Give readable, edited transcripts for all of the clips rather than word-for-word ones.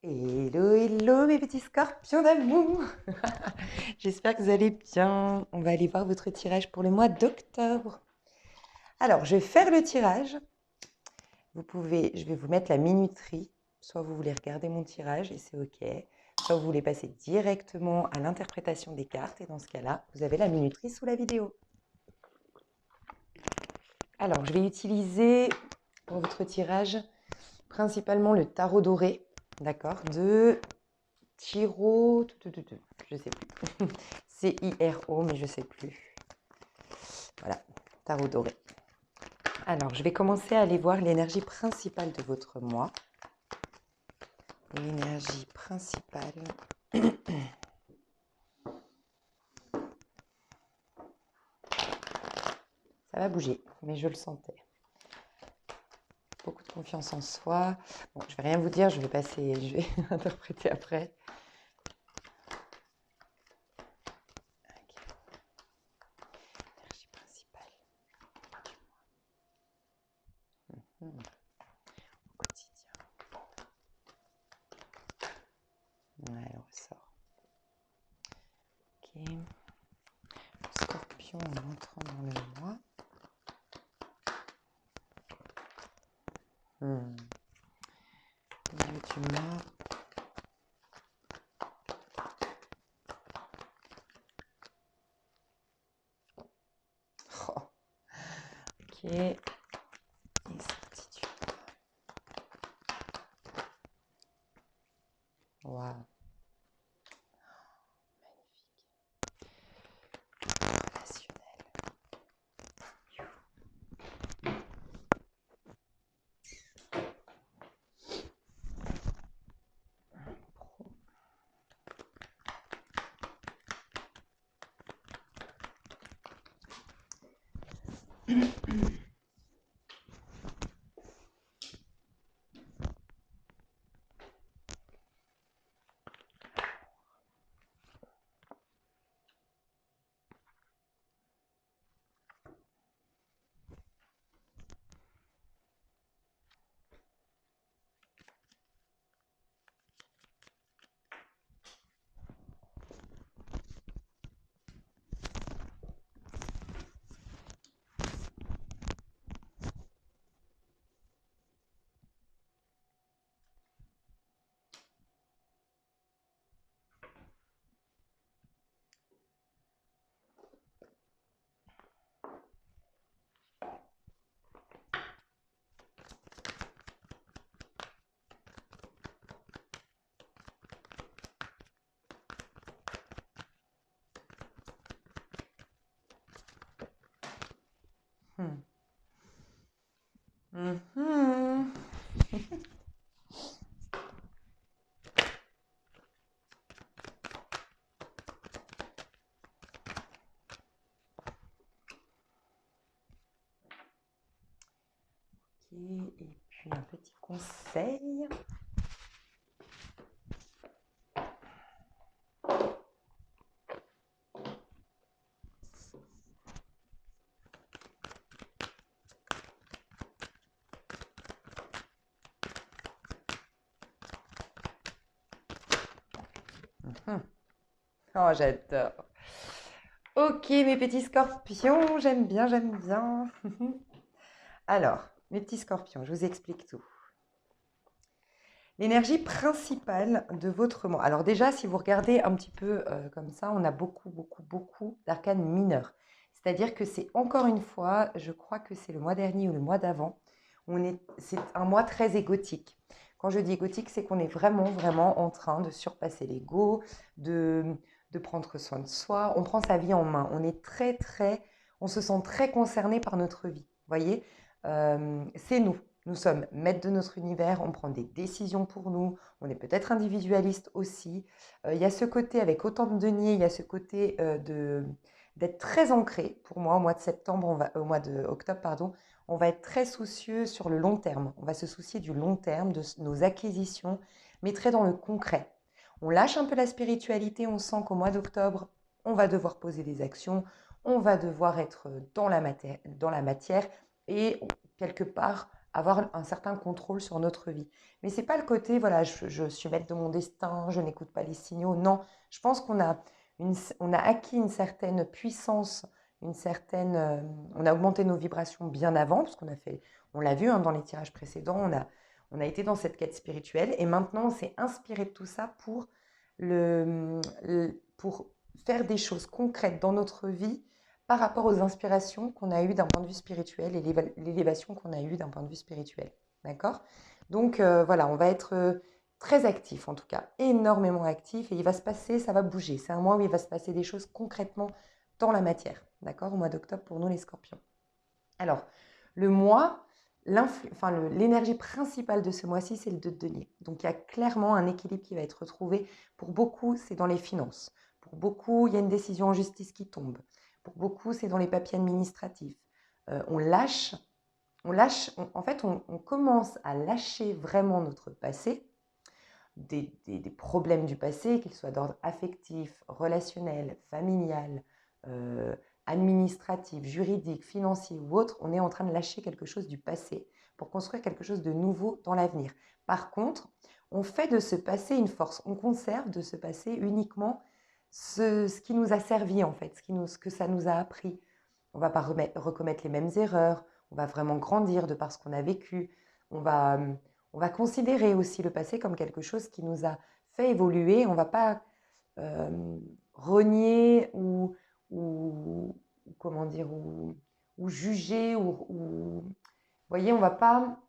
Hello, hello mes petits scorpions d'amour. J'espère que vous allez bien. On va aller voir votre tirage pour le mois d'octobre. Alors, je vais faire le tirage. Je vais vous mettre la minuterie. Soit vous voulez regarder mon tirage et c'est OK. Soit vous voulez passer directement à l'interprétation des cartes. Et dans ce cas-là, vous avez la minuterie sous la vidéo. Alors, je vais utiliser pour votre tirage principalement le tarot doré, d'accord, de Chiro, je sais plus. C-I-R-O, mais je sais plus. Voilà, tarot doré. Alors, je vais commencer à aller voir l'énergie principale de votre mois. L'énergie principale. Ça va bouger, mais je le sentais. Beaucoup de confiance en soi. Bon, je vais rien vous dire, je vais interpréter après. Ok. Énergie principale. Au quotidien. Ouais, elle ressort. Ok. Scorpion en entrant dans le mois. Milieu du mois. Oh. Ok. Et certitude. Waouh. Relationnel. Mhm. Ok, et puis un petit conseil. Mhm. Oh, j'adore. Ok, mes petits scorpions, j'aime bien, j'aime bien. Alors, mes petits scorpions, je vous explique tout. L'énergie principale de votre mois. Alors déjà, si vous regardez un petit peu comme ça, on a beaucoup d'arcanes mineurs. C'est-à-dire que c'est encore une fois, je crois que c'est le mois dernier ou le mois d'avant, c'est un mois très égotique. Quand je dis égotique, c'est qu'on est vraiment en train de surpasser l'ego, de prendre soin de soi. On prend sa vie en main. On est on se sent très concerné par notre vie. Vous voyez, c'est nous. Nous sommes maîtres de notre univers, on prend des décisions pour nous, on est peut-être individualiste aussi. Il y a ce côté avec autant de deniers, il y a ce côté d'être très ancré. Pour moi, au mois de septembre, au mois de octobre, pardon, on va être très soucieux sur le long terme. On va se soucier du long terme, de nos acquisitions, mais très dans le concret. On lâche un peu la spiritualité, on sent qu'au mois d'octobre, on va devoir poser des actions, on va devoir être dans la matière et quelque part avoir un certain contrôle sur notre vie. Mais c'est pas le côté, voilà, je suis maître de mon destin, je n'écoute pas les signaux. Non, je pense on a acquis une certaine puissance, on a augmenté nos vibrations bien avant, parce on l'a vu hein, dans les tirages précédents, on a été dans cette quête spirituelle, et maintenant on s'est inspiré de tout ça pour faire des choses concrètes dans notre vie par rapport aux inspirations qu'on a eues d'un point de vue spirituel et l'élévation qu'on a eue d'un point de vue spirituel. D'accord? Donc voilà, on va être très actif en tout cas, énormément actif et il va se passer, ça va bouger. C'est un mois où il va se passer des choses concrètement dans la matière. D'accord? Au mois d'octobre pour nous les scorpions. Alors, le mois, l'énergie principale de ce mois-ci, c'est le 2 de denier. Donc, il y a clairement un équilibre qui va être retrouvé. Pour beaucoup, c'est dans les finances. Pour beaucoup, il y a une décision en justice qui tombe. Pour beaucoup, c'est dans les papiers administratifs. On lâche, en fait, on commence à lâcher vraiment notre passé, des problèmes du passé, qu'ils soient d'ordre affectif, relationnel, familial, euh, administratif, juridique, financier ou autre. On est en train de lâcher quelque chose du passé pour construire quelque chose de nouveau dans l'avenir. Par contre, on fait de ce passé une force. On conserve de ce passé uniquement ce qui nous a servi en fait, ce que ça nous a appris. On ne va pas recommettre les mêmes erreurs, on va vraiment grandir de par ce qu'on a vécu. On va, on va considérer aussi le passé comme quelque chose qui nous a fait évoluer. On ne va pas renier ou comment dire, ou juger, vous voyez, on ne va pas...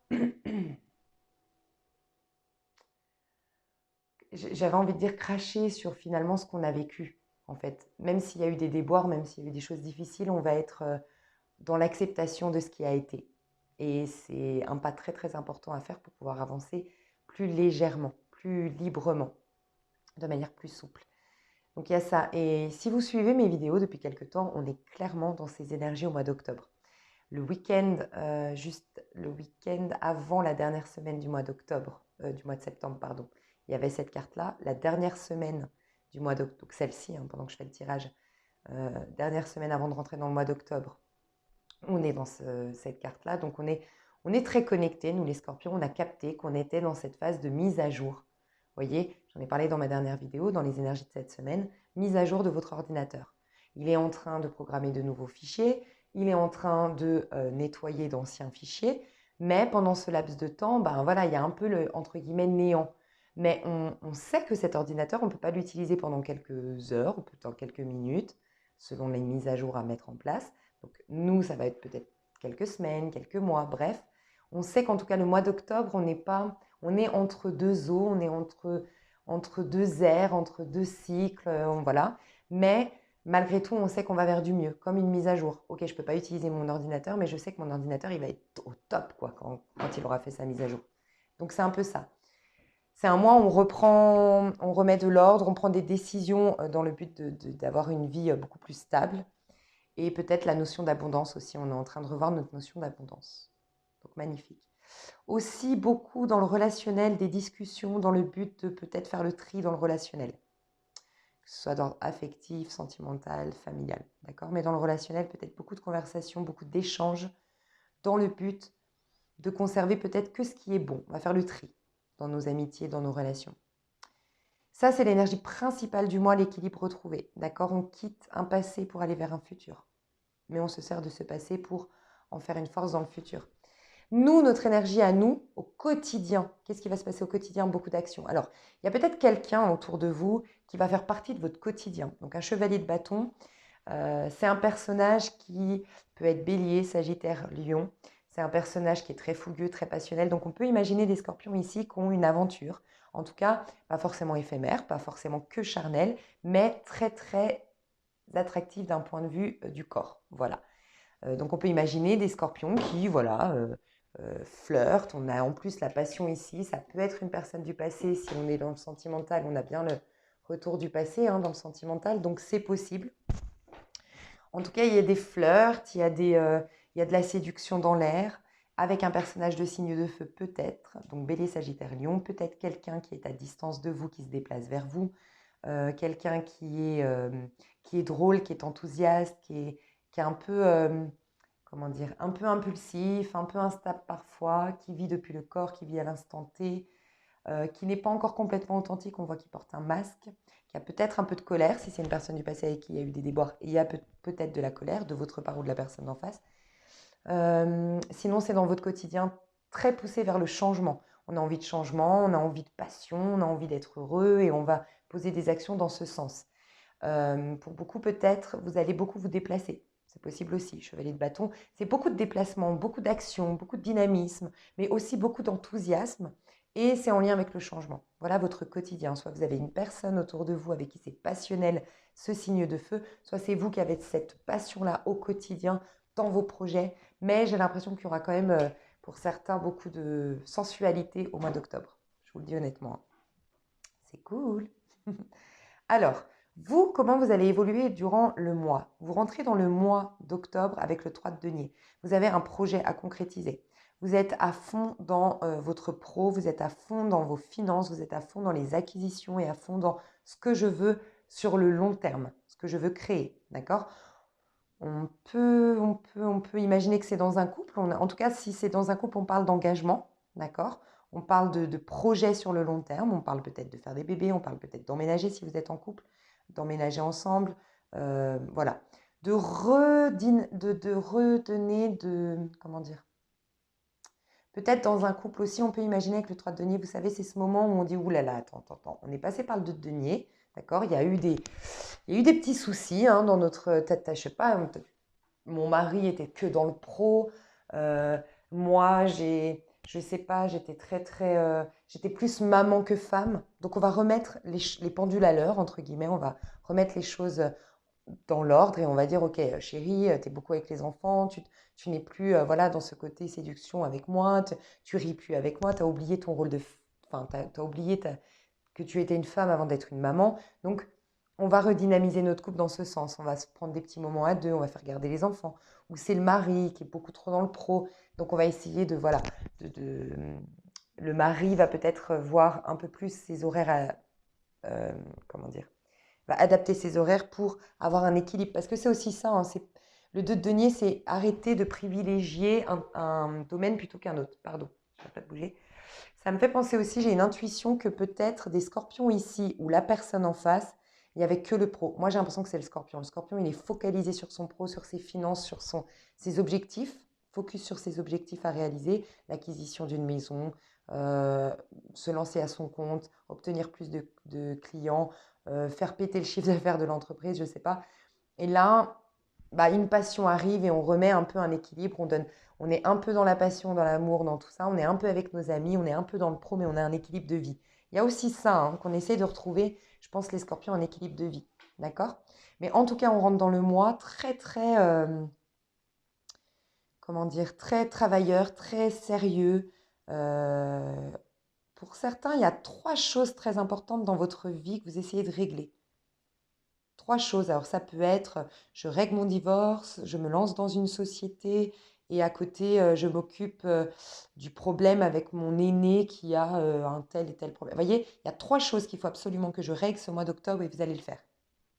J'avais envie de dire cracher sur finalement ce qu'on a vécu, en fait. Même s'il y a eu des déboires, même s'il y a eu des choses difficiles, on va être dans l'acceptation de ce qui a été. Et c'est un pas très très important à faire pour pouvoir avancer plus légèrement, plus librement, de manière plus souple. Donc il y a ça. Et si vous suivez mes vidéos depuis quelque temps, on est clairement dans ces énergies au mois d'octobre. Le week-end, juste le week-end avant la dernière semaine du mois d'octobre, du mois de septembre, pardon, il y avait cette carte-là. La dernière semaine du mois d'octobre, donc celle-ci, hein, pendant que je fais le tirage, dernière semaine avant de rentrer dans le mois d'octobre, on est dans cette carte-là. Donc on est très connectés, nous les scorpions, on a capté qu'on était dans cette phase de mise à jour. Vous voyez, j'en ai parlé dans ma dernière vidéo, dans les énergies de cette semaine, mise à jour de votre ordinateur. Il est en train de programmer de nouveaux fichiers, il est en train de nettoyer d'anciens fichiers, mais pendant ce laps de temps, ben voilà, il y a un peu le, entre guillemets, néant. Mais on sait que cet ordinateur, on ne peut pas l'utiliser pendant quelques heures ou pendant quelques minutes, selon les mises à jour à mettre en place. Donc nous, ça va être peut-être quelques semaines, quelques mois, bref. On sait qu'en tout cas, le mois d'octobre, on est entre deux eaux, on est entre deux ères, entre deux cycles, voilà. Mais malgré tout, on sait qu'on va vers du mieux, comme une mise à jour. Ok, je ne peux pas utiliser mon ordinateur, mais je sais que mon ordinateur, il va être au top quoi, quand il aura fait sa mise à jour. Donc c'est un peu ça. C'est un mois où on remet de l'ordre, on prend des décisions dans le but d'avoir une vie beaucoup plus stable. Et peut-être la notion d'abondance aussi. On est en train de revoir notre notion d'abondance. Donc magnifique. Aussi beaucoup dans le relationnel, des discussions dans le but de peut-être faire le tri dans le relationnel. Que ce soit d'ordre affectif, sentimental, familial. D'accord? Mais dans le relationnel, peut-être beaucoup de conversations, beaucoup d'échanges dans le but de conserver peut-être que ce qui est bon. On va faire le tri dans nos amitiés, dans nos relations. Ça, c'est l'énergie principale du mois, l'équilibre retrouvé. D'accord? On quitte un passé pour aller vers un futur. Mais on se sert de ce passé pour en faire une force dans le futur. Nous, notre énergie à nous, au quotidien, qu'est-ce qui va se passer au quotidien? Beaucoup d'actions. Alors, il y a peut-être quelqu'un autour de vous qui va faire partie de votre quotidien. Donc, un chevalier de bâton, c'est un personnage qui peut être bélier, sagittaire, lion. C'est un personnage qui est très fougueux, très passionnel. Donc, on peut imaginer des scorpions ici qui ont une aventure. En tout cas, pas forcément éphémère, pas forcément que charnelle, mais très, très attractive d'un point de vue du corps. Voilà. Donc on peut imaginer des scorpions qui, voilà, flirtent. On a en plus la passion ici. Ça peut être une personne du passé. Si on est dans le sentimental, on a bien le retour du passé hein, dans le sentimental. Donc c'est possible. En tout cas, il y a des flirts, il y a de la séduction dans l'air, avec un personnage de signe de feu peut-être. Donc Bélier, Sagittaire, Lion. Peut-être quelqu'un qui est à distance de vous, qui se déplace vers vous. Quelqu'un qui est drôle, qui est enthousiaste, qui est un peu, comment dire, un peu impulsif, un peu instable parfois, qui vit depuis le corps, qui vit à l'instant T, qui n'est pas encore complètement authentique, on voit qu'il porte un masque, qui a peut-être un peu de colère, si c'est une personne du passé avec qui il y a eu des déboires, il y a peut-être de la colère de votre part ou de la personne d'en face. Sinon, c'est dans votre quotidien très poussé vers le changement. On a envie de changement, on a envie de passion, on a envie d'être heureux et on va poser des actions dans ce sens. Pour beaucoup, peut-être, vous allez beaucoup vous déplacer. C'est possible aussi, chevalier de bâton. C'est beaucoup de déplacements, beaucoup d'actions, beaucoup de dynamisme, mais aussi beaucoup d'enthousiasme. Et c'est en lien avec le changement. Voilà votre quotidien. Soit vous avez une personne autour de vous avec qui c'est passionnel, ce signe de feu, soit c'est vous qui avez cette passion-là au quotidien dans vos projets. Mais j'ai l'impression qu'il y aura quand même, pour certains, beaucoup de sensualité au mois d'octobre. Je vous le dis honnêtement. C'est cool. Alors, vous, comment vous allez évoluer durant le mois? Vous rentrez dans le mois d'octobre avec le 3 de denier. Vous avez un projet à concrétiser. Vous êtes à fond dans votre pro, vous êtes à fond dans vos finances, vous êtes à fond dans les acquisitions et à fond dans ce que je veux sur le long terme, ce que je veux créer. D'accord? On peut imaginer que c'est dans un couple. En tout cas, si c'est dans un couple, on parle d'engagement. D'accord? On parle de projets sur le long terme. On parle peut-être de faire des bébés. On parle peut-être d'emménager si vous êtes en couple, d'emménager ensemble. Voilà. De redonner de. Comment dire? Peut-être dans un couple aussi, on peut imaginer que le 3 de denier, vous savez, c'est ce moment où on dit, ouh là là, attends, attends, attends. On est passé par le 2 de denier, d'accord? Il y a eu des petits soucis dans notre tête, je sais pas, mon mari était que dans le pro. Euh, Moi, je sais pas, j'étais très, très, j'étais plus maman que femme. Donc, on va remettre les pendules à l'heure, entre guillemets. On va remettre les choses dans l'ordre et on va dire, ok, chérie, tu es beaucoup avec les enfants, tu n'es plus voilà, dans ce côté séduction avec moi, tu ris plus avec moi, tu as oublié ton rôle de... Enfin, t'as oublié que tu étais une femme avant d'être une maman. Donc, on va redynamiser notre couple dans ce sens. On va se prendre des petits moments à deux, on va faire garder les enfants. Ou c'est le mari qui est beaucoup trop dans le pro. Donc, on va essayer de, voilà, le mari va peut-être voir un peu plus ses horaires comment dire, va adapter ses horaires pour avoir un équilibre. Parce que c'est aussi ça, le 2 de denier, c'est arrêter de privilégier un domaine plutôt qu'un autre. Pardon, je ne vais pas te bouger. Ça me fait penser aussi, j'ai une intuition que peut-être des scorpions ici ou la personne en face, il n'y avait que le pro. Moi, j'ai l'impression que c'est le scorpion. Le scorpion, il est focalisé sur son pro, sur ses finances, sur ses objectifs, focus sur ses objectifs à réaliser, l'acquisition d'une maison, euh, se lancer à son compte, obtenir plus de clients, faire péter le chiffre d'affaires de l'entreprise, je ne sais pas. Et là, bah, une passion arrive et on remet un peu un équilibre, on est un peu dans la passion, dans l'amour, dans tout ça, on est un peu avec nos amis, on est un peu dans le pro, mais on a un équilibre de vie. Il y a aussi ça qu'on essaie de retrouver, je pense, les scorpions, un équilibre de vie. D'accord? Mais en tout cas, on rentre dans le mois très, très, comment dire, très travailleur, très sérieux. Euh, pour certains, il y a trois choses très importantes dans votre vie que vous essayez de régler. Trois choses. Alors ça peut être, je règle mon divorce, je me lance dans une société et à côté, je m'occupe du problème avec mon aîné qui a un tel et tel problème. Vous voyez, il y a trois choses qu'il faut absolument que je règle ce mois d'octobre et vous allez le faire.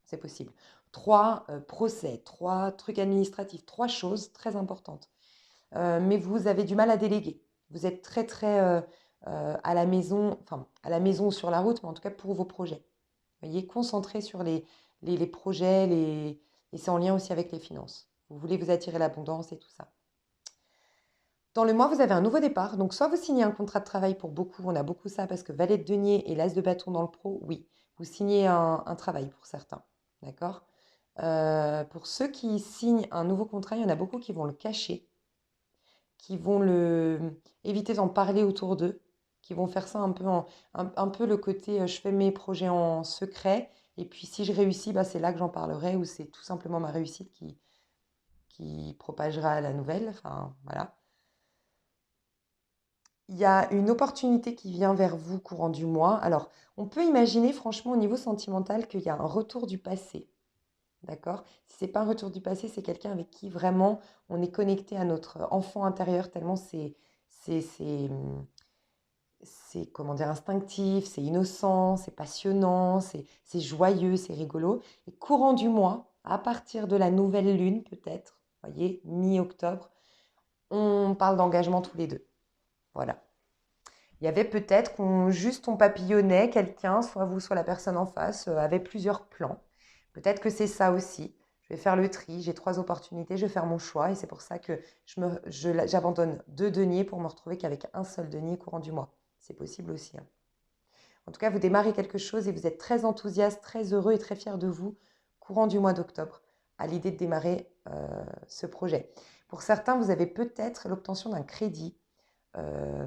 C'est possible. Trois procès, trois trucs administratifs, trois choses très importantes. Mais vous avez du mal à déléguer. Vous êtes très très à la maison, enfin à la maison ou sur la route, mais en tout cas pour vos projets. Vous voyez, concentré sur les projets, et c'est en lien aussi avec les finances. Vous voulez vous attirer l'abondance et tout ça. Dans le mois, vous avez un nouveau départ. Donc, soit vous signez un contrat de travail pour beaucoup, on a beaucoup ça parce que valet de denier et l'as de bâton dans le pro, oui. Vous signez un travail pour certains. D'accord? Pour ceux qui signent un nouveau contrat, il y en a beaucoup qui vont le cacher, qui vont éviter d'en parler autour d'eux, qui vont faire ça un peu le côté je fais mes projets en secret, et puis si je réussis, bah, c'est là que j'en parlerai, ou c'est tout simplement ma réussite qui propagera la nouvelle. Enfin, voilà. Il y a une opportunité qui vient vers vous courant du mois. Alors, on peut imaginer franchement au niveau sentimental qu'il y a un retour du passé. D'accord? Si c'est pas un retour du passé, c'est quelqu'un avec qui vraiment on est connecté à notre enfant intérieur, tellement c'est comment dire, instinctif, c'est innocent, c'est passionnant, c'est joyeux, c'est rigolo. Et courant du mois, à partir de la nouvelle lune peut-être, voyez, mi-octobre, on parle d'engagement tous les deux. Voilà. Il y avait peut-être qu'on juste on papillonnait quelqu'un, soit vous, soit la personne en face, avait plusieurs plans. Peut-être que c'est ça aussi. Je vais faire le tri, j'ai 3 opportunités, je vais faire mon choix et c'est pour ça que j'abandonne 2 deniers pour me retrouver qu'avec un seul denier courant du mois. C'est possible aussi, hein. En tout cas, vous démarrez quelque chose et vous êtes très enthousiaste, très heureux et très fier de vous courant du mois d'octobre à l'idée de démarrer ce projet. Pour certains, vous avez peut-être l'obtention d'un crédit. euh,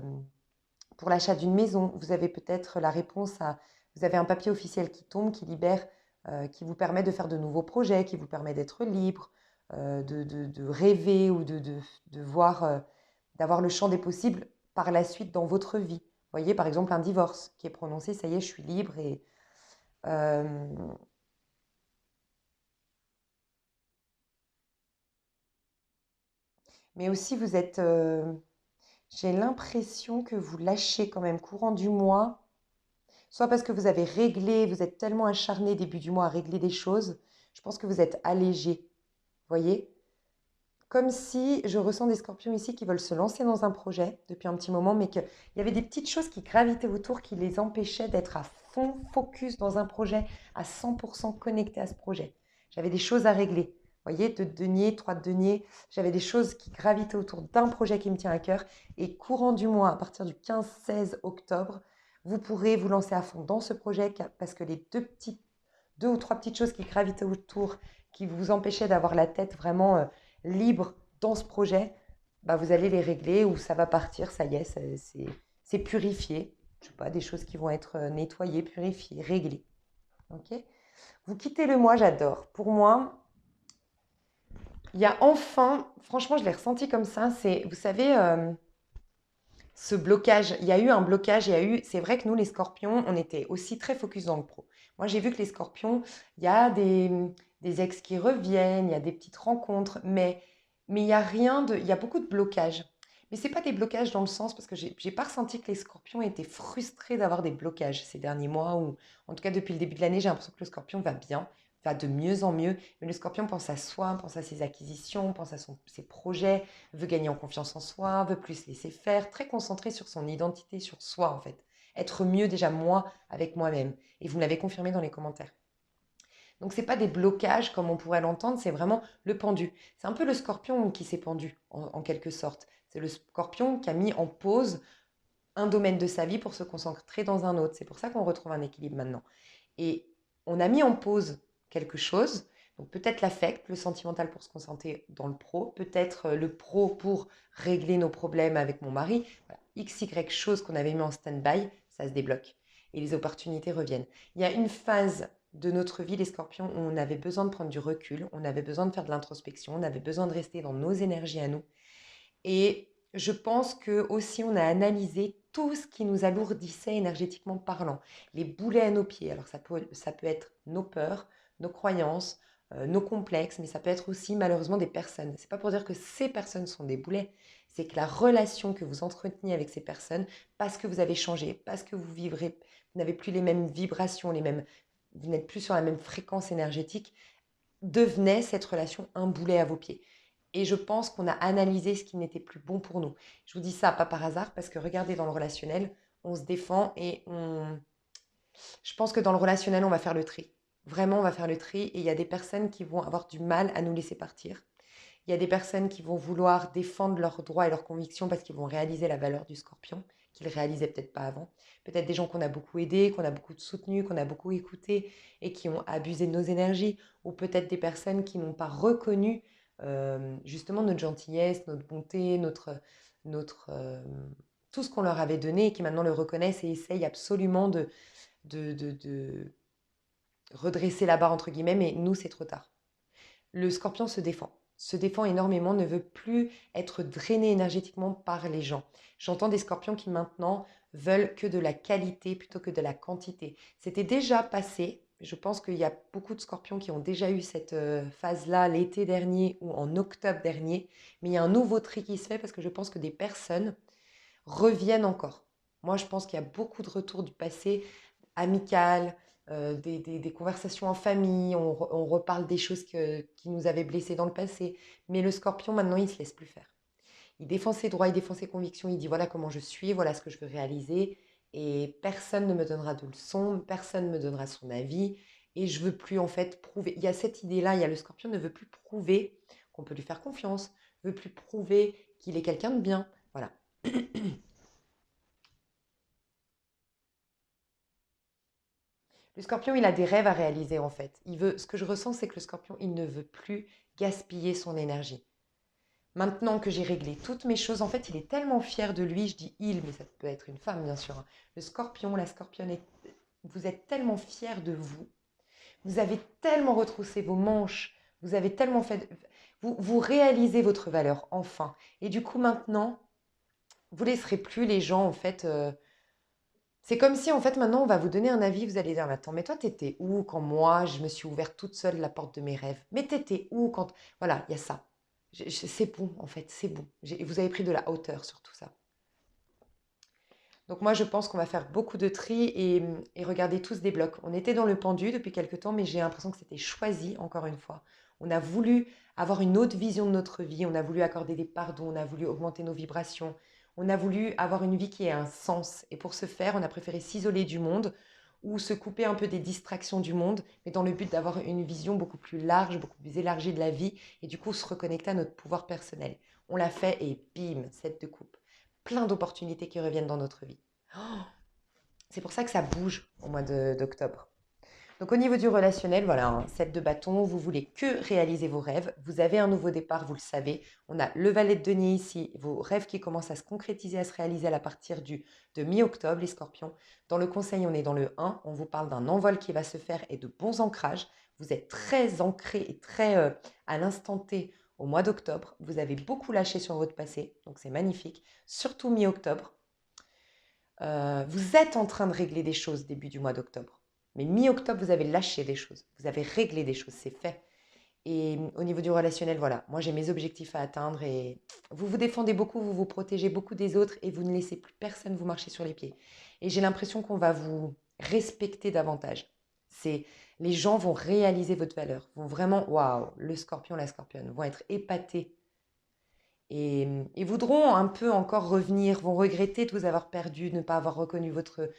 pour l'achat d'une maison, vous avez peut-être la réponse à... Vous avez un papier officiel qui tombe, qui libère, qui vous permet de faire de nouveaux projets, qui vous permet d'être libre, de rêver ou de voir, d'avoir le champ des possibles par la suite dans votre vie. Vous voyez, par exemple, un divorce qui est prononcé, ça y est, je suis libre. Euh, mais aussi, vous êtes... j'ai l'impression que vous lâchez quand même courant du mois. Soit parce que vous avez réglé, vous êtes tellement acharné début du mois à régler des choses, je pense que vous êtes allégé, voyez? Comme si je ressens des scorpions ici qui veulent se lancer dans un projet depuis un petit moment, mais qu'il y avait des petites choses qui gravitaient autour qui les empêchaient d'être à fond focus dans un projet, à 100% connectés à ce projet. J'avais des choses à régler. Voyez, 2 deniers, 3 deniers, j'avais des choses qui gravitaient autour d'un projet qui me tient à cœur. Et courant du mois, à partir du 15-16 octobre, vous pourrez vous lancer à fond dans ce projet parce que les 2 ou 3 petites choses qui gravitaient autour, qui vous empêchaient d'avoir la tête vraiment libre dans ce projet, bah, vous allez les régler ou ça va partir, ça y est, c'est purifié. Je sais pas, des choses qui vont être nettoyées, purifiées, réglées. Ok. Vous quittez le mois, j'adore. Pour moi, il y a enfin, franchement, je l'ai ressenti comme ça, c'est, vous savez, ce blocage, il y a eu un blocage, c'est vrai que nous, les scorpions, on était aussi très focus dans le pro. Moi, j'ai vu que les scorpions, il y a des ex qui reviennent, il y a des petites rencontres, mais il y a rien de, il y a beaucoup de blocages. Mais c'est pas des blocages dans le sens, parce que j'ai pas ressenti que les scorpions étaient frustrés d'avoir des blocages ces derniers mois, ou en tout cas depuis le début de l'année, j'ai l'impression que le scorpion va bien, va de mieux en mieux, mais le scorpion pense à soi, pense à ses acquisitions, pense à ses projets, veut gagner en confiance en soi, veut plus se laisser faire, très concentré sur son identité, sur soi en fait. Être mieux déjà moi avec moi-même. Et vous me l'avez confirmé dans les commentaires. Donc c'est pas des blocages comme on pourrait l'entendre, c'est vraiment le pendu. C'est un peu le scorpion qui s'est pendu en quelque sorte. C'est le scorpion qui a mis en pause un domaine de sa vie pour se concentrer dans un autre. C'est pour ça qu'on retrouve un équilibre maintenant. Et on a mis en pause quelque chose. Donc peut-être l'affect, le sentimental pour se concentrer dans le pro, peut-être le pro pour régler nos problèmes avec mon mari. Voilà. X, Y chose qu'on avait mis en stand-by, ça se débloque. Et les opportunités reviennent. Il y a une phase de notre vie, les scorpions, où on avait besoin de prendre du recul, on avait besoin de faire de l'introspection, on avait besoin de rester dans nos énergies à nous. Et je pense que aussi on a analysé tout ce qui nous alourdissait énergétiquement parlant, les boulets à nos pieds. Alors ça peut être nos peurs, nos croyances, nos complexes, mais ça peut être aussi malheureusement des personnes. C'est pas pour dire que ces personnes sont des boulets, c'est que la relation que vous entreteniez avec ces personnes, parce que vous avez changé, parce que vous n'avez plus les mêmes vibrations, vous n'êtes plus sur la même fréquence énergétique, devenait cette relation un boulet à vos pieds. Et je pense qu'on a analysé ce qui n'était plus bon pour nous. Je vous dis ça pas par hasard, parce que regardez, dans le relationnel, on se défend et on... Je pense que dans le relationnel, on va faire le tri. Vraiment, on va faire le tri et il y a des personnes qui vont avoir du mal à nous laisser partir. Il y a des personnes qui vont vouloir défendre leurs droits et leurs convictions parce qu'ils vont réaliser la valeur du scorpion, qu'ils ne réalisaient peut-être pas avant. Peut-être des gens qu'on a beaucoup aidés, qu'on a beaucoup soutenus, qu'on a beaucoup écoutés et qui ont abusé de nos énergies. Ou peut-être des personnes qui n'ont pas reconnu justement notre gentillesse, notre bonté, notre, tout ce qu'on leur avait donné et qui maintenant le reconnaissent et essayent absolument de redresser la barre entre guillemets, mais nous c'est trop tard. Le scorpion se défend énormément, ne veut plus être drainé énergétiquement par les gens. J'entends des scorpions qui maintenant veulent que de la qualité plutôt que de la quantité. C'était déjà passé. Je pense qu'il y a beaucoup de scorpions qui ont déjà eu cette phase-là l'été dernier ou en octobre dernier. Mais il y a un nouveau tri qui se fait parce que je pense que des personnes reviennent encore. Moi, je pense qu'il y a beaucoup de retours du passé amical, des conversations en famille, on reparle des choses qui nous avaient blessés dans le passé. Mais le scorpion, maintenant, il ne se laisse plus faire. Il défend ses droits, il défend ses convictions, il dit voilà comment je suis, voilà ce que je veux réaliser, et personne ne me donnera de leçons, personne ne me donnera son avis, et je veux plus en fait prouver. Il y a cette idée-là, il y a le scorpion ne veut plus prouver qu'on peut lui faire confiance, ne veut plus prouver qu'il est quelqu'un de bien. Voilà. Le scorpion, il a des rêves à réaliser en fait. Ce que je ressens, c'est que le scorpion, il ne veut plus gaspiller son énergie. Maintenant que j'ai réglé toutes mes choses, en fait, il est tellement fier de lui, je dis il, mais ça peut être une femme, bien sûr, hein. Le scorpion, la scorpionnette, vous êtes tellement fier de vous, vous avez tellement retroussé vos manches, vous avez tellement fait, vous réalisez votre valeur, enfin. Et du coup, maintenant, vous laisserez plus les gens, en fait, c'est comme si, en fait, maintenant, on va vous donner un avis, vous allez dire, attends, mais toi, t'étais où quand moi, je me suis ouverte toute seule la porte de mes rêves? Mais t'étais où quand... Voilà, il y a ça. C'est bon, en fait, c'est bon. Vous avez pris de la hauteur sur tout ça. Donc moi, je pense qu'on va faire beaucoup de tri et regarder tous des blocs. On était dans le pendu depuis quelque temps, mais j'ai l'impression que c'était choisi, encore une fois. On a voulu avoir une autre vision de notre vie, on a voulu accorder des pardons, on a voulu augmenter nos vibrations, on a voulu avoir une vie qui ait un sens. Et pour ce faire, on a préféré s'isoler du monde ou se couper un peu des distractions du monde, mais dans le but d'avoir une vision beaucoup plus large, beaucoup plus élargie de la vie, et du coup se reconnecter à notre pouvoir personnel. On l'a fait et bim, 7 de coupe. Plein d'opportunités qui reviennent dans notre vie. C'est pour ça que ça bouge au mois d'octobre. Donc au niveau du relationnel, voilà, un 7 de bâton, vous voulez que réaliser vos rêves, vous avez un nouveau départ, vous le savez. On a le valet de denier ici, vos rêves qui commencent à se concrétiser, à se réaliser à partir de mi-octobre, les scorpions. Dans le conseil, on est dans le 1, on vous parle d'un envol qui va se faire et de bons ancrages. Vous êtes très ancré et très à l'instant T au mois d'octobre. Vous avez beaucoup lâché sur votre passé, donc c'est magnifique, surtout mi-octobre. Vous êtes en train de régler des choses début du mois d'octobre. Mais mi-octobre, vous avez lâché des choses. Vous avez réglé des choses, c'est fait. Et au niveau du relationnel, voilà, moi j'ai mes objectifs à atteindre et vous vous défendez beaucoup, vous vous protégez beaucoup des autres et vous ne laissez plus personne vous marcher sur les pieds. Et j'ai l'impression qu'on va vous respecter davantage. C'est les gens vont réaliser votre valeur, vont vraiment, waouh, le scorpion, la scorpionne, vont être épatés et voudront un peu encore revenir, vont regretter de vous avoir perdu, de ne pas avoir reconnu votre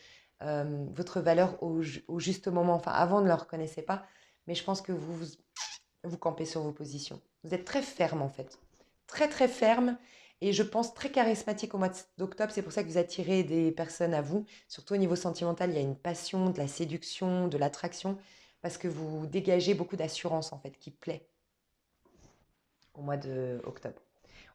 valeur au juste moment. Enfin, avant, ne le reconnaissez pas, mais je pense que vous campez sur vos positions. Vous êtes très ferme en fait, très très ferme et je pense très charismatique au mois d'octobre. C'est pour ça que vous attirez des personnes à vous, surtout au niveau sentimental. Il y a une passion, de la séduction, de l'attraction, parce que vous dégagez beaucoup d'assurance en fait, qui plaît au mois d'octobre.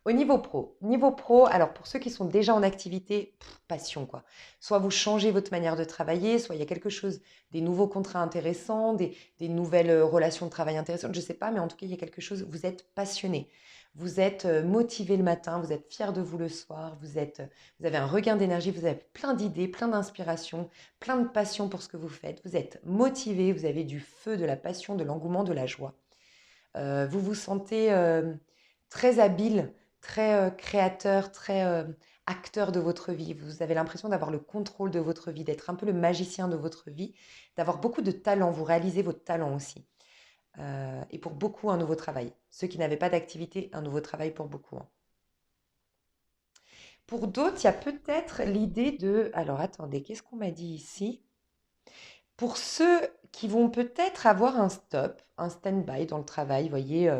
Au niveau pro, alors pour ceux qui sont déjà en activité, passion quoi. Soit vous changez votre manière de travailler, soit il y a quelque chose, des nouveaux contrats intéressants, des nouvelles relations de travail intéressantes, je ne sais pas, mais en tout cas il y a quelque chose, vous êtes passionné, vous êtes motivé le matin, vous êtes fier de vous le soir, vous avez un regain d'énergie, vous avez plein d'idées, plein d'inspiration, plein de passion pour ce que vous faites, vous êtes motivé, vous avez du feu, de la passion, de l'engouement, de la joie. Vous vous sentez très habile, très créateur, très acteur de votre vie. Vous avez l'impression d'avoir le contrôle de votre vie, d'être un peu le magicien de votre vie, d'avoir beaucoup de talent. Vous réalisez votre talent aussi. Et pour beaucoup, un nouveau travail. Ceux qui n'avaient pas d'activité, un nouveau travail pour beaucoup, hein. Pour d'autres, il y a peut-être l'idée de... Alors attendez, qu'est-ce qu'on m'a dit ici? Pour ceux qui vont peut-être avoir un stop, un stand-by dans le travail, vous voyez,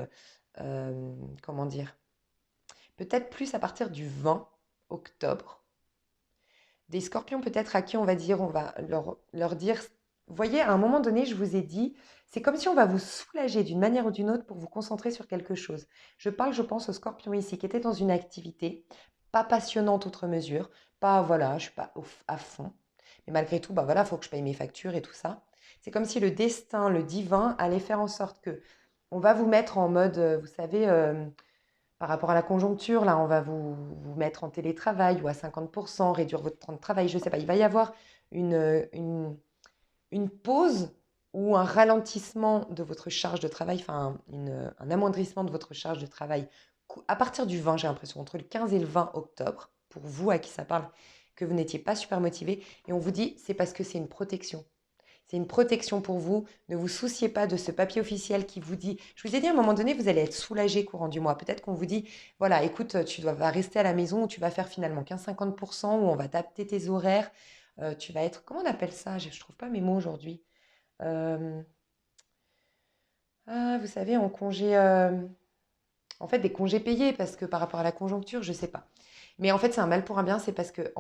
comment dire, peut-être plus à partir du 20 octobre. Des scorpions peut-être à qui on va dire, on va leur dire, vous voyez, à un moment donné, je vous ai dit, c'est comme si on va vous soulager d'une manière ou d'une autre pour vous concentrer sur quelque chose. Je parle, je pense, aux scorpions ici qui étaient dans une activité, pas passionnante outre mesure, pas, voilà, je suis pas à fond, mais malgré tout, bah voilà, il faut que je paye mes factures et tout ça. C'est comme si le destin, le divin allait faire en sorte que on va vous mettre en mode, vous savez, par rapport à la conjoncture, là, on va vous mettre en télétravail ou à 50%, réduire votre temps de travail, je ne sais pas. Il va y avoir une, une, une pause ou un ralentissement de votre charge de travail, enfin un amoindrissement de votre charge de travail à partir du 20, j'ai l'impression, entre le 15 et le 20 octobre, pour vous à qui ça parle, que vous n'étiez pas super motivé. Et on vous dit, c'est parce que c'est une protection. C'est une protection pour vous. Ne vous souciez pas de ce papier officiel qui vous dit, je vous ai dit à un moment donné, vous allez être soulagé courant du mois. Peut-être qu'on vous dit, voilà, écoute, vas rester à la maison ou tu vas faire finalement 15-50% ou on va adapter tes horaires. Tu vas être, comment on appelle ça? Je ne trouve pas mes mots aujourd'hui. Euh, vous savez, en congé, en fait, des congés payés parce que par rapport à la conjoncture, je ne sais pas. Mais en fait, c'est un mal pour un bien, c'est parce que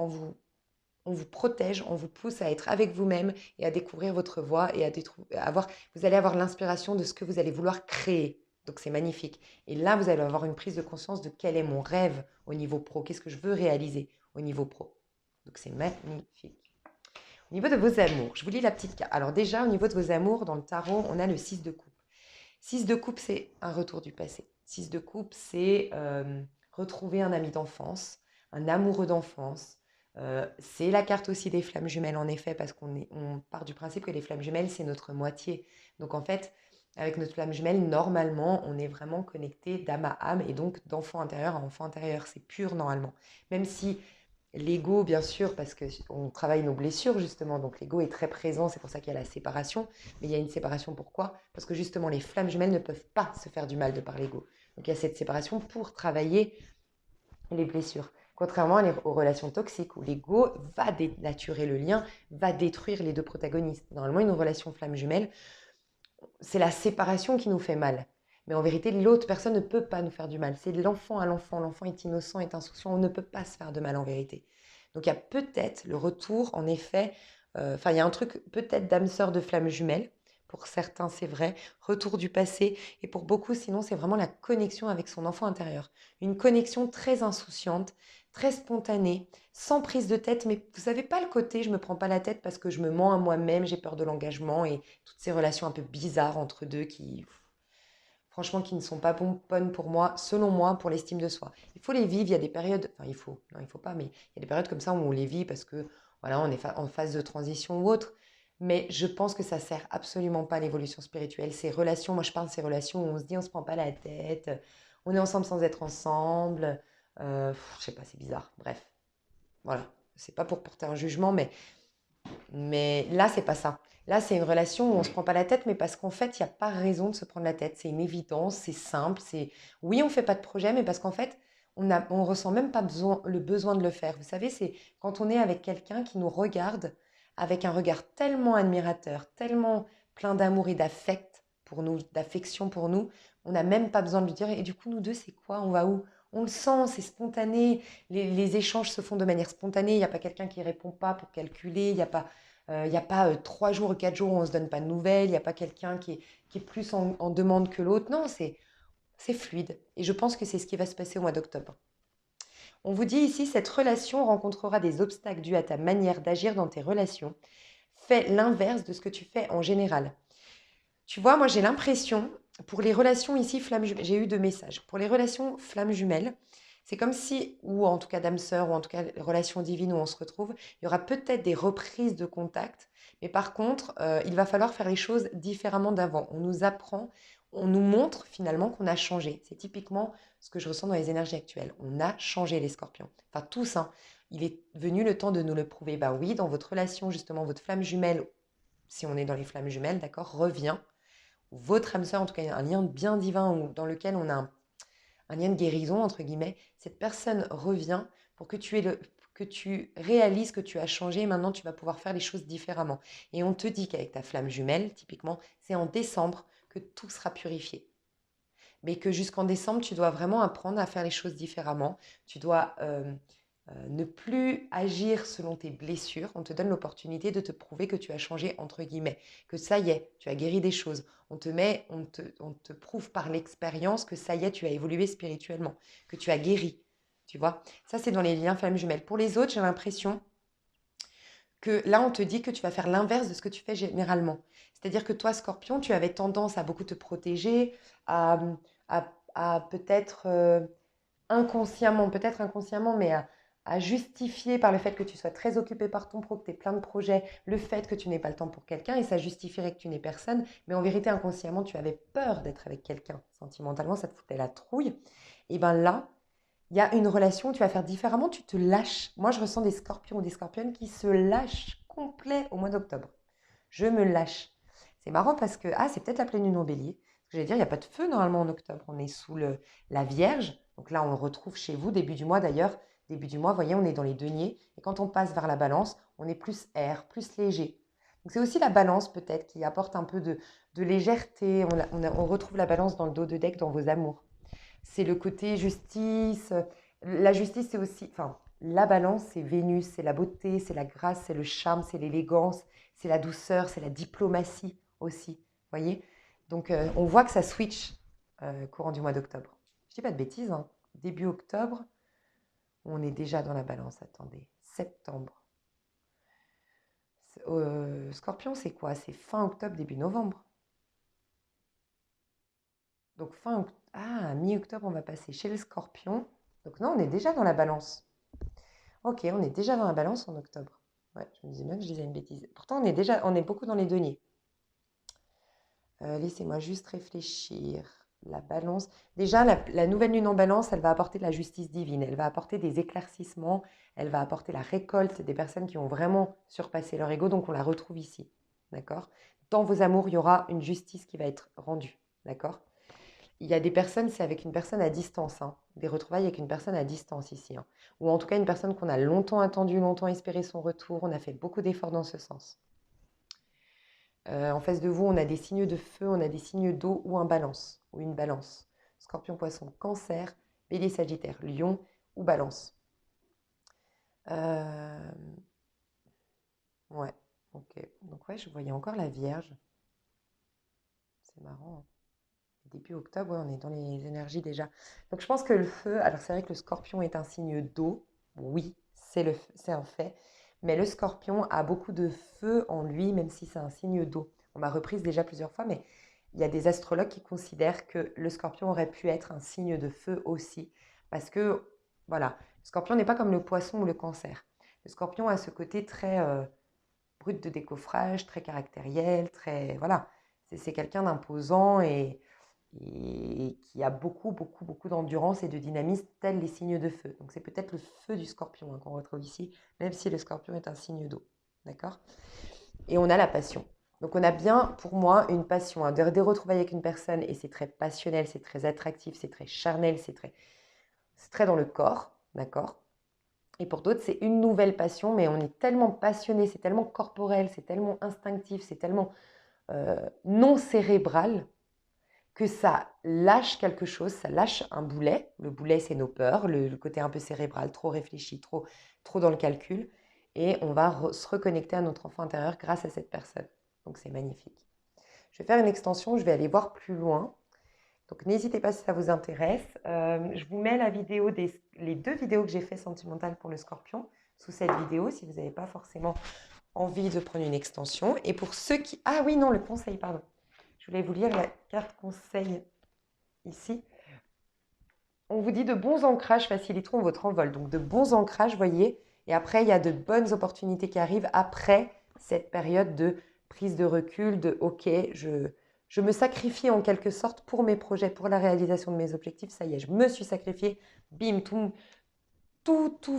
on vous protège, on vous pousse à être avec vous-même et à découvrir votre voie et vous allez avoir l'inspiration de ce que vous allez vouloir créer. Donc c'est magnifique. Et là, vous allez avoir une prise de conscience de quel est mon rêve au niveau pro, qu'est-ce que je veux réaliser au niveau pro. Donc c'est magnifique. Au niveau de vos amours, je vous lis la petite carte. Alors déjà, au niveau de vos amours, dans le tarot, on a le 6 de coupe. 6 de coupe, c'est un retour du passé. 6 de coupe, c'est retrouver un ami d'enfance, un amoureux d'enfance. C'est la carte aussi des flammes jumelles, en effet, parce on part du principe que les flammes jumelles, c'est notre moitié. Donc en fait, avec notre flamme jumelle, normalement, on est vraiment connecté d'âme à âme et donc d'enfant intérieur à enfant intérieur. C'est pur normalement. Même si l'ego, bien sûr, parce qu'on travaille nos blessures, justement, donc l'ego est très présent, c'est pour ça qu'il y a la séparation. Mais il y a une séparation, pourquoi? Parce que justement, les flammes jumelles ne peuvent pas se faire du mal de par l'ego. Donc il y a cette séparation pour travailler les blessures. Contrairement aux relations toxiques, où l'ego va dénaturer le lien, va détruire les deux protagonistes. Normalement, une relation flamme jumelle, c'est la séparation qui nous fait mal. Mais en vérité, l'autre personne ne peut pas nous faire du mal. C'est de l'enfant à l'enfant. L'enfant est innocent, est insouciant. On ne peut pas se faire de mal en vérité. Donc il y a peut-être le retour, en effet, il y a un truc peut-être d'âme sœur de flamme jumelle. Pour certains, c'est vrai. Retour du passé. Et pour beaucoup, sinon, c'est vraiment la connexion avec son enfant intérieur. Une connexion très insouciante, très spontanée, sans prise de tête. Mais vous savez pas le côté, je me prends pas la tête parce que je me mens à moi-même, j'ai peur de l'engagement et toutes ces relations un peu bizarres entre deux qui, franchement, qui ne sont pas bonnes pour moi, selon moi, pour l'estime de soi. Il faut les vivre, il y a des périodes, enfin non, il faut pas, mais il y a des périodes comme ça où on les vit parce que, voilà, on est en phase de transition ou autre. Mais je pense que ça sert absolument pas à l'évolution spirituelle. Ces relations, moi je parle de ces relations où on se dit on se prend pas la tête, on est ensemble sans être ensemble. Je sais pas, c'est bizarre. Bref, voilà. C'est pas pour porter un jugement, mais là, c'est pas ça. Là, c'est une relation où on se prend pas la tête, mais parce qu'en fait, il n'y a pas raison de se prendre la tête. C'est une évidence, c'est simple. Oui, on fait pas de projet, mais parce qu'en fait, on ressent même pas le besoin de le faire. Vous savez, c'est quand on est avec quelqu'un qui nous regarde avec un regard tellement admirateur, tellement plein d'amour et d'affect pour nous, d'affection pour nous, on n'a même pas besoin de lui dire. Et du coup, nous deux, c'est quoi? On va où? On le sent, c'est spontané. Les échanges se font de manière spontanée. Il n'y a pas quelqu'un qui répond pas pour calculer. Il y a pas 3 jours ou 4 jours où on ne se donne pas de nouvelles. Il n'y a pas quelqu'un qui est plus en demande que l'autre. Non, c'est fluide. Et je pense que c'est ce qui va se passer au mois d'octobre. On vous dit ici, cette relation rencontrera des obstacles dus à ta manière d'agir dans tes relations. Fais l'inverse de ce que tu fais en général. Tu vois, moi j'ai l'impression, pour les relations ici, flammes jumelles, j'ai eu 2 messages. Pour les relations flammes jumelles, c'est comme si, ou en tout cas d'âme sœur, ou en tout cas les relations divines où on se retrouve, il y aura peut-être des reprises de contact, mais par contre, il va falloir faire les choses différemment d'avant. On nous apprend, on nous montre finalement qu'on a changé. C'est typiquement ce que je ressens dans les énergies actuelles. On a changé les scorpions. Enfin tous, hein. Il est venu le temps de nous le prouver. Bah oui, dans votre relation, justement, votre flamme jumelle, si on est dans les flammes jumelles, d'accord, revient votre âme sœur, en tout cas un lien bien divin dans lequel on a un lien de guérison, entre guillemets, cette personne revient pour que tu réalises que tu as changé et maintenant tu vas pouvoir faire les choses différemment. Et on te dit qu'avec ta flamme jumelle, typiquement, c'est en décembre que tout sera purifié. Mais que jusqu'en décembre, tu dois vraiment apprendre à faire les choses différemment. Tu dois ne plus agir selon tes blessures. On te donne l'opportunité de te prouver que tu as changé, entre guillemets, que ça y est, tu as guéri des choses. On te prouve par l'expérience que ça y est, tu as évolué spirituellement, que tu as guéri. Tu vois, ça c'est dans les liens flammes jumelles. Pour les autres, j'ai l'impression que là, on te dit que tu vas faire l'inverse de ce que tu fais généralement. C'est-à-dire que toi, Scorpion, tu avais tendance à beaucoup te protéger, à peut-être peut-être inconsciemment, mais à justifier par le fait que tu sois très occupé par ton pro, que tu aies plein de projets, le fait que tu n'aies pas le temps pour quelqu'un, et ça justifierait que tu n'aies personne, mais en vérité, inconsciemment, tu avais peur d'être avec quelqu'un. Sentimentalement, ça te foutait la trouille. Et bien là, il y a une relation où tu vas faire différemment, tu te lâches. Moi, je ressens des scorpions ou des scorpionnes qui se lâchent complet au mois d'octobre. Je me lâche. C'est marrant parce que, ah, c'est peut-être la pleine lune en bélier. J'allais dire, il n'y a pas de feu normalement en octobre. On est sous la Vierge. Donc là, on le retrouve chez vous, début du mois d'ailleurs. Début du mois, vous voyez, on est dans les deniers. Et quand on passe vers la balance, on est plus air, plus léger. Donc c'est aussi la balance peut-être qui apporte un peu de légèreté. On retrouve la balance dans le dos de deck, dans vos amours. C'est le côté justice. La justice, c'est aussi, enfin, la balance, c'est Vénus, c'est la beauté, c'est la grâce, c'est le charme, c'est l'élégance, c'est la douceur, c'est la diplomatie aussi. Vous voyez? Donc, on voit que ça switch courant du mois d'octobre. Je dis pas de bêtises, hein. Début octobre, on est déjà dans la balance. Attendez, septembre. Scorpion, c'est quoi? C'est fin octobre, début novembre. Donc, mi-octobre, on va passer chez le Scorpion. Donc, non, on est déjà dans la balance. Ok, on est déjà dans la balance en octobre. Ouais, je me disais bien que je disais une bêtise. Pourtant, on est beaucoup dans les deniers. Laissez-moi juste réfléchir. La balance. Déjà, la nouvelle lune en balance, elle va apporter de la justice divine. Elle va apporter des éclaircissements. Elle va apporter la récolte des personnes qui ont vraiment surpassé leur ego. Donc, on la retrouve ici. D'accord? Dans vos amours, il y aura une justice qui va être rendue. D'accord? Il y a des personnes, c'est avec une personne à distance, hein. Des retrouvailles avec une personne à distance ici, hein. Ou en tout cas une personne qu'on a longtemps attendue, longtemps espéré son retour. On a fait beaucoup d'efforts dans ce sens. En face de vous, on a des signes de feu, on a des signes d'eau ou un balance, ou une balance. Scorpion, poisson, cancer, bélier, sagittaire, lion ou balance. Euh, Ouais, ok. Donc ouais, je voyais encore la Vierge. C'est marrant, hein. Début octobre, ouais, on est dans les énergies déjà. Donc je pense que le feu, alors c'est vrai que le scorpion est un signe d'eau, oui, c'est un fait, mais le scorpion a beaucoup de feu en lui, même si c'est un signe d'eau. On m'a reprise déjà plusieurs fois, mais il y a des astrologues qui considèrent que le scorpion aurait pu être un signe de feu aussi, parce que, voilà, le scorpion n'est pas comme le poisson ou le cancer. Le scorpion a ce côté très brut de décoffrage, très caractériel, très, voilà, c'est quelqu'un d'imposant et qui a beaucoup, beaucoup, beaucoup d'endurance et de dynamisme, tels les signes de feu. Donc c'est peut-être le feu du scorpion, hein, qu'on retrouve ici, même si le scorpion est un signe d'eau. D'accord? Et on a la passion. Donc on a bien, pour moi, une passion, hein, des retrouvailles avec une personne, et c'est très passionnel, c'est très attractif, c'est très charnel, c'est très dans le corps. D'accord? Et pour d'autres, c'est une nouvelle passion, mais on est tellement passionné, c'est tellement corporel, c'est tellement instinctif, c'est tellement non cérébral que ça lâche quelque chose, ça lâche un boulet. Le boulet, c'est nos peurs, le côté un peu cérébral, trop réfléchi, trop dans le calcul. Et on va se reconnecter à notre enfant intérieur grâce à cette personne. Donc c'est magnifique. Je vais faire une extension, je vais aller voir plus loin. Donc n'hésitez pas si ça vous intéresse. Je vous mets la vidéo les 2 vidéos que j'ai fait sentimentales pour le scorpion sous cette vidéo si vous n'avez pas forcément envie de prendre une extension. Et pour ceux qui... Ah oui, non, le conseil, pardon. Je voulais vous lire la carte conseil ici. On vous dit de bons ancrages faciliteront votre envol. Donc de bons ancrages, voyez. Et après, il y a de bonnes opportunités qui arrivent après cette période de prise de recul, de OK, je me sacrifie en quelque sorte pour mes projets, pour la réalisation de mes objectifs. Ça y est, je me suis sacrifiée. Bim, tout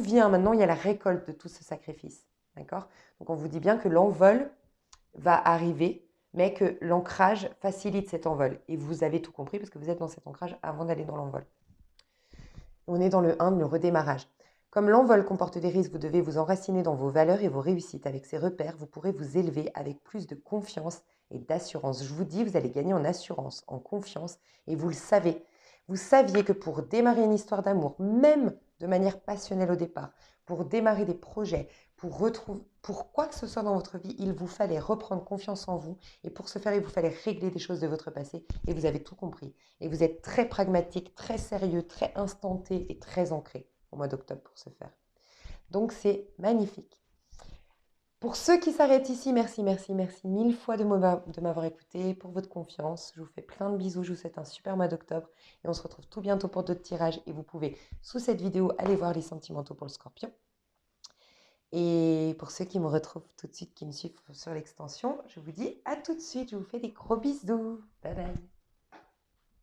vient. Maintenant, il y a la récolte de tout ce sacrifice. D'accord? Donc on vous dit bien que l'envol va arriver, mais que l'ancrage facilite cet envol. Et vous avez tout compris parce que vous êtes dans cet ancrage avant d'aller dans l'envol. On est dans le 1, le redémarrage. Comme l'envol comporte des risques, vous devez vous enraciner dans vos valeurs et vos réussites. Avec ces repères, vous pourrez vous élever avec plus de confiance et d'assurance. Je vous dis, vous allez gagner en assurance, en confiance, et vous le savez. Vous saviez que pour démarrer une histoire d'amour, même de manière passionnelle au départ, pour démarrer des projets, pour quoi que ce soit dans votre vie, il vous fallait reprendre confiance en vous. Et pour ce faire, il vous fallait régler des choses de votre passé. Et vous avez tout compris. Et vous êtes très pragmatique, très sérieux, très instanté et très ancré au mois d'octobre pour ce faire. Donc c'est magnifique. Pour ceux qui s'arrêtent ici, merci, merci, merci 1000 fois de m'avoir écouté, pour votre confiance. Je vous fais plein de bisous, je vous souhaite un super mois d'octobre. Et on se retrouve tout bientôt pour d'autres tirages. Et vous pouvez, sous cette vidéo, aller voir les sentimentaux pour le scorpion. Et pour ceux qui me retrouvent tout de suite, qui me suivent sur l'extension, je vous dis à tout de suite. Je vous fais des gros bisous. Bye bye.